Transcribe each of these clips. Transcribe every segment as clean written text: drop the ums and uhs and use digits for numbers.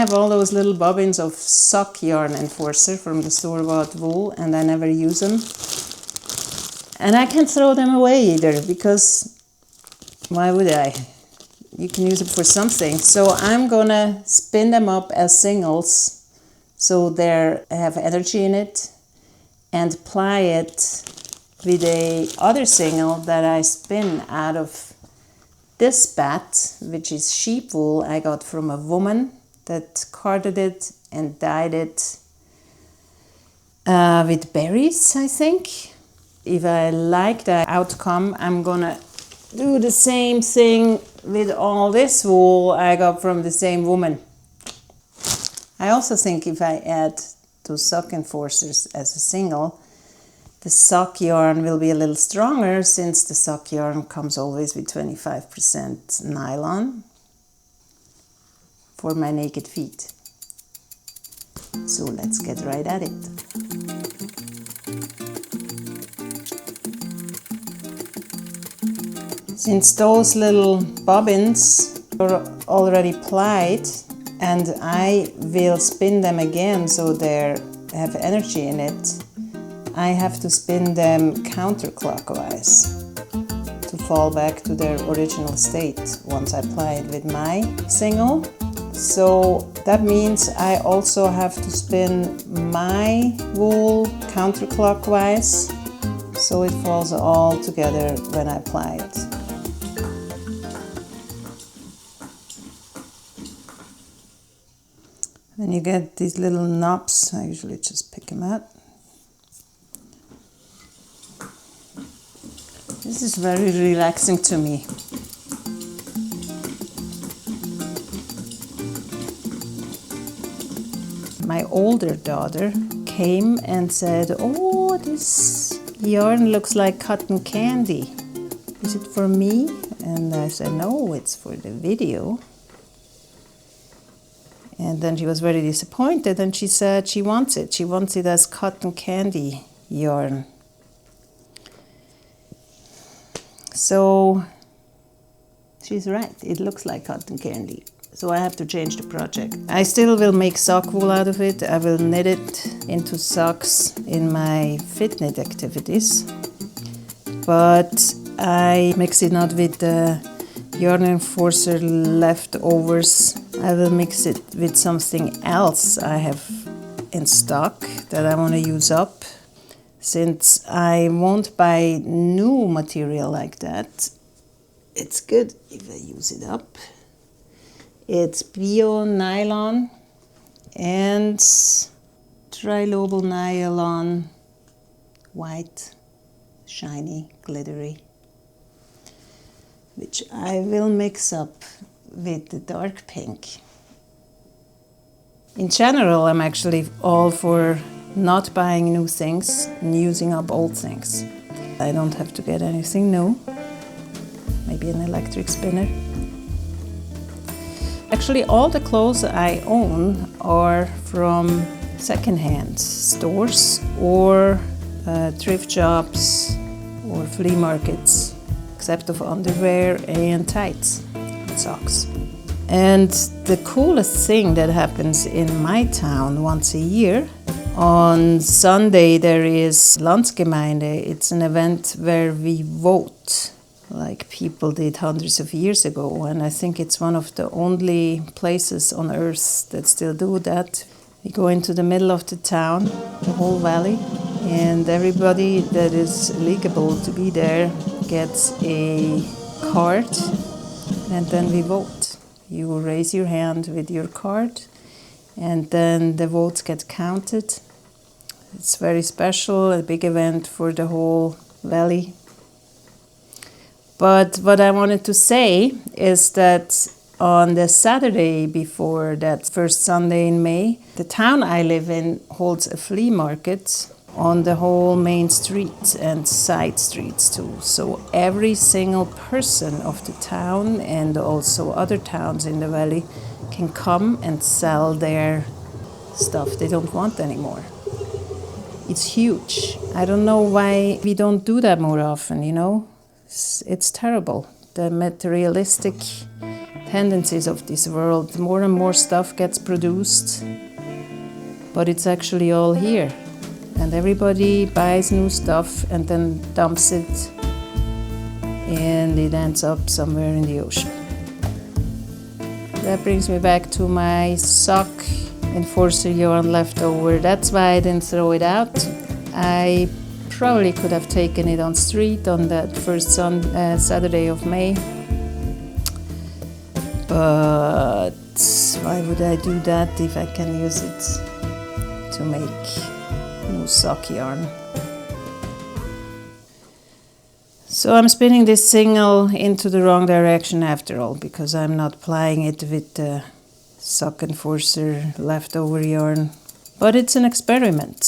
have all those little bobbins of sock yarn enforcer from the store-bought wool, and I never use them. And I can't throw them away either, because why would I? You can use it for something. So I'm gonna spin them up as singles so they have energy in it, and ply it with a other single that I spin out of this bat, which is sheep wool I got from a woman that carded it and dyed it with berries, I think. If I like the outcome, I'm gonna do the same thing with all this wool I got from the same woman. I also think if I add those sock enforcers as a single, the sock yarn will be a little stronger, since the sock yarn comes always with 25% nylon for my naked feet. So let's get right at it. Since those little bobbins are already plied, and I will spin them again so they have energy in it, I have to spin them counterclockwise to fall back to their original state once I ply it with my single. So that means I also have to spin my wool counterclockwise so it falls all together when I ply it. When you get these little knobs, I usually just pick them out. This is very relaxing to me. My older daughter came and said, "Oh, this yarn looks like cotton candy. Is it for me?" And I said, "No, it's for the video." And then she was very disappointed, and she said she wants it. She wants it as cotton candy yarn. So she's right, it looks like cotton candy. So I have to change the project. I still will make sock wool out of it. I will knit it into socks in my fit knit activities. But I mix it not with the yarn enforcer leftovers. I will mix it with something else I have in stock that I want to use up. Since I won't buy new material like that, it's good if I use it up. It's bio nylon and trilobal nylon, white, shiny, glittery, which I will mix up with the dark pink. In general, I'm actually all for not buying new things and using up old things. I don't have to get anything new. Maybe an electric spinner. Actually, all the clothes I own are from secondhand stores or thrift shops or flea markets, except of underwear and tights and socks. And the coolest thing that happens in my town once a year, on Sunday there is Landsgemeinde. It's an event where we vote, like people did hundreds of years ago. And I think it's one of the only places on earth that still do that. We go into the middle of the town, the whole valley, and everybody that is eligible to be there gets a card, and then we vote. You raise your hand with your card, and then the votes get counted. It's very special, a big event for the whole valley. But what I wanted to say is that on the Saturday before that first Sunday in May, the town I live in holds a flea market on the whole main street and side streets too. So every single person of the town and also other towns in the valley can come and sell their stuff they don't want anymore. It's huge. I don't know why we don't do that more often, you know? It's terrible. The materialistic tendencies of this world. More and more stuff gets produced, but it's actually all here. And everybody buys new stuff and then dumps it, and it ends up somewhere in the ocean. That brings me back to my sock enforcer yarn leftover. That's why I didn't throw it out. I probably could have taken it on street on that first Saturday of May. But why would I do that if I can use it to make new sock yarn? So I'm spinning this single into the wrong direction after all, because I'm not plying it with the sock enforcer leftover yarn. But it's an experiment.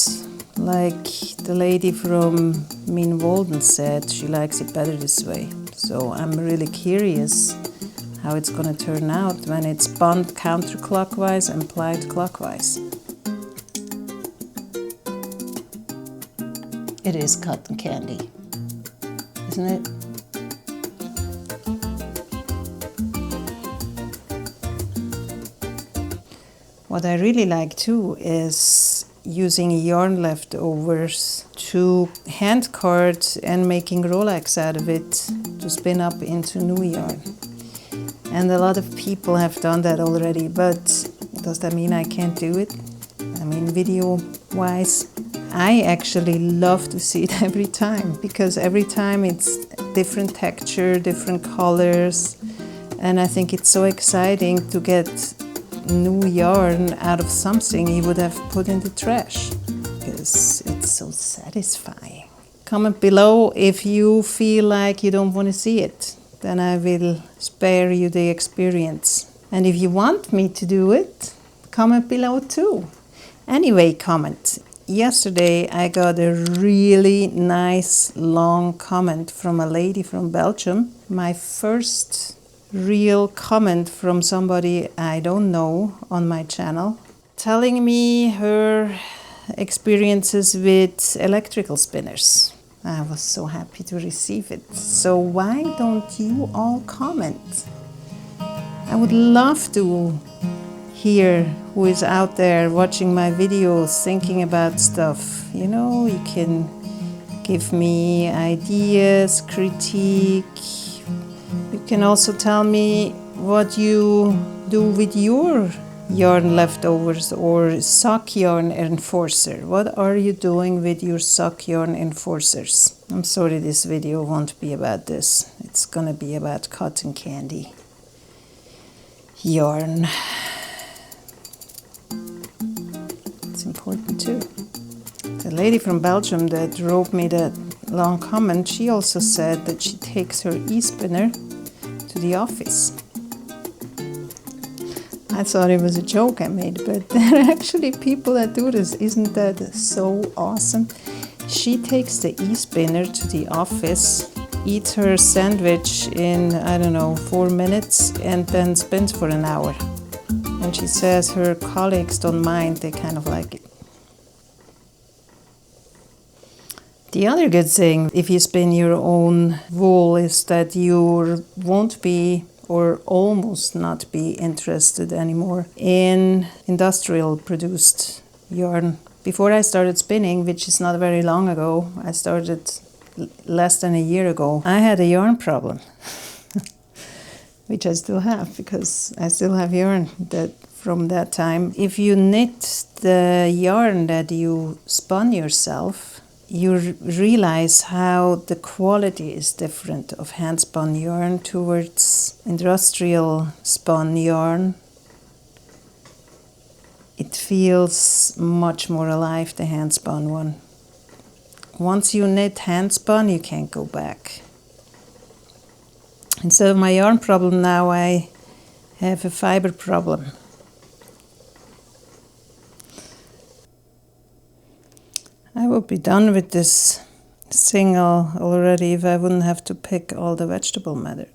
Like the lady from Mean Walden said, she likes it better this way. So I'm really curious how it's going to turn out when it's spun counterclockwise and plied clockwise. It is cotton candy, isn't it? What I really like too is using yarn leftovers to hand card and making Rolex out of it to spin up into new yarn. And a lot of people have done that already, but does that mean I can't do it? I mean, video-wise, I actually love to see it every time, because every time it's different texture, different colors, and I think it's so exciting to get new yarn out of something you would have put in the trash, because it's so satisfying. Comment below if you feel like you don't want to see it, then I will spare you the experience. And if you want me to do it, comment below too. Anyway, comment. Yesterday I got a really nice long comment from a lady from Belgium. My first real comment from somebody I don't know on my channel, telling me her experiences with electrical spinners. I was so happy to receive it. So why don't you all comment? I would love to hear who is out there watching my videos thinking about stuff. You know, you can give me ideas, critique. You can also tell me what you do with your yarn leftovers or sock yarn enforcer. What are you doing with your sock yarn enforcers? I'm sorry this video won't be about this. It's gonna be about cotton candy yarn. It's important too. The lady from Belgium that wrote me that long comment, she also said that she takes her e-spinner to the office. I thought it was a joke I made, but there are actually people that do this. Isn't that so awesome? She takes the e-spinner to the office, eats her sandwich in, I don't know, 4 minutes, and then spins for an hour. And she says her colleagues don't mind, they kind of like it. The other good thing, if you spin your own wool, is that you won't be or almost not be interested anymore in industrial produced yarn. Before I started spinning, which is not very long ago, I started less than a year ago, I had a yarn problem, which I still have, because I still have yarn from that time. If you knit the yarn that you spun yourself, you realize how the quality is different of hand-spun yarn towards industrial spun yarn. It feels much more alive, the hand-spun one. Once you knit hand-spun, you can't go back. Instead of my yarn problem now, I have a fiber problem. I would be done with this single already if I wouldn't have to pick all the vegetable matter.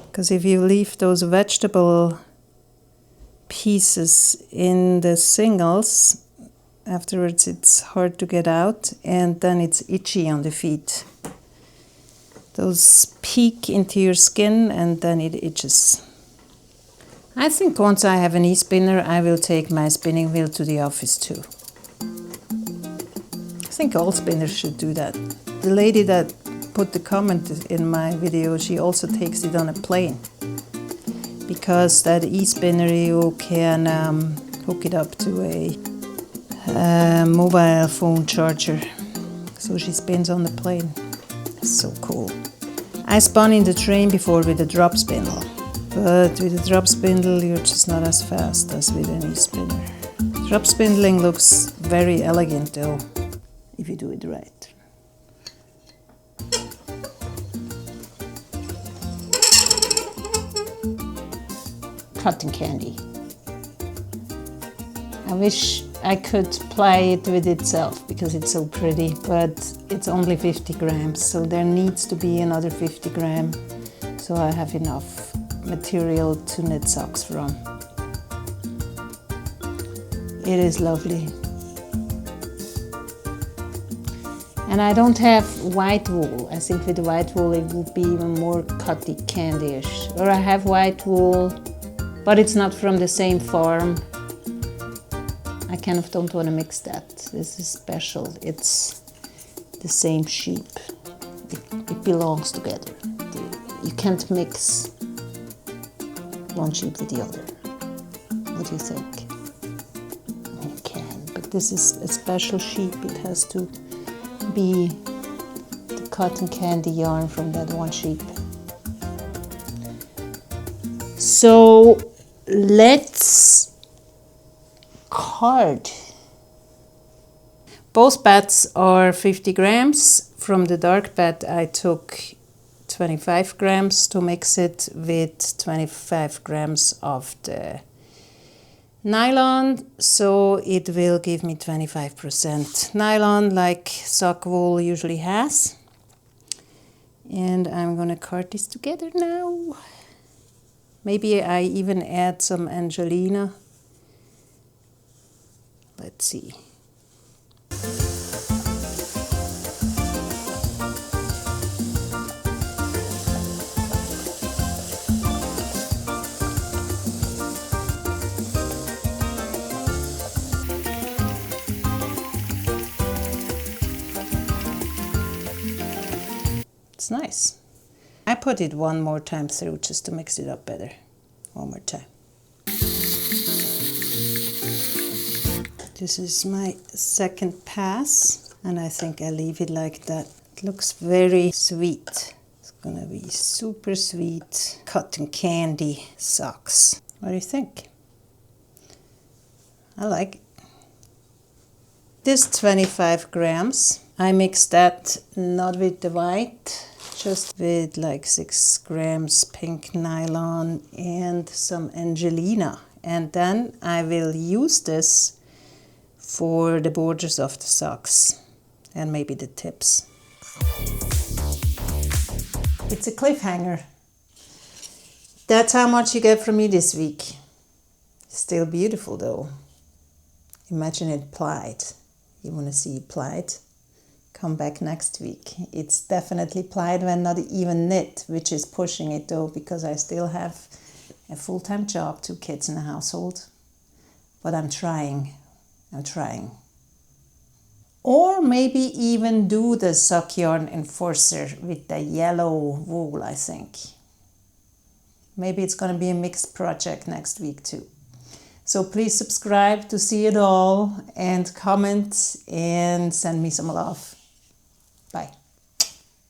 Because if you leave those vegetable pieces in the singles, afterwards it's hard to get out, and then it's itchy on the feet. those peek into your skin and then it itches. I think once I have an e-spinner, I will take my spinning wheel to the office too. I think all spinners should do that. The lady that put the comment in my video, she also takes it on a plane. Because that e-spinner, you can hook it up to a mobile phone charger. So she spins on the plane. It's so cool. I spun in the train before with a drop spindle. But with a drop spindle, you're just not as fast as with an e-spinner. Drop spindling looks very elegant though, if you do it right. Cotton candy. I wish I could apply it with itself because it's so pretty, but it's only 50 grams, so there needs to be another 50 grams so I have enough material to knit socks from. It is lovely. And I don't have white wool. I think with white wool it would be even more cotton candy-ish. Or I have white wool, but it's not from the same farm. I kind of don't want to mix that. This is special. It's the same sheep. It belongs together. You can't mix one sheep with the other. What do you think? You can, but this is a special sheep. It has to be the cotton candy yarn from that one sheep. So let's card. Both bats are 50 grams. From the dark bat I took 25 grams to mix it with 25 grams of the nylon, so it will give me 25% nylon like sock wool usually has. And I'm gonna card this together now. Maybe I even add some Angelina. Let's see. It's nice. I put it one more time through just to mix it up better. One more time. This is my second pass and I think I leave it like that. It looks very sweet. It's gonna be super sweet cotton candy socks. What do you think? I like it. This 25 grams. I mixed that not with the white, just with like 6 grams pink nylon and some Angelina. And then I will use this for the borders of the socks and maybe the tips. It's a cliffhanger. That's how much you get from me this week. Still beautiful though. Imagine it plied. You want to see it plied? Come back next week. It's definitely plied when not even knit, which is pushing it though, because I still have a full-time job, 2 kids in the household. But I'm trying. Or maybe even do the sock yarn enforcer with the yellow wool, I think. Maybe it's going to be a mixed project next week too. So please subscribe to see it all and comment and send me some love. Bye.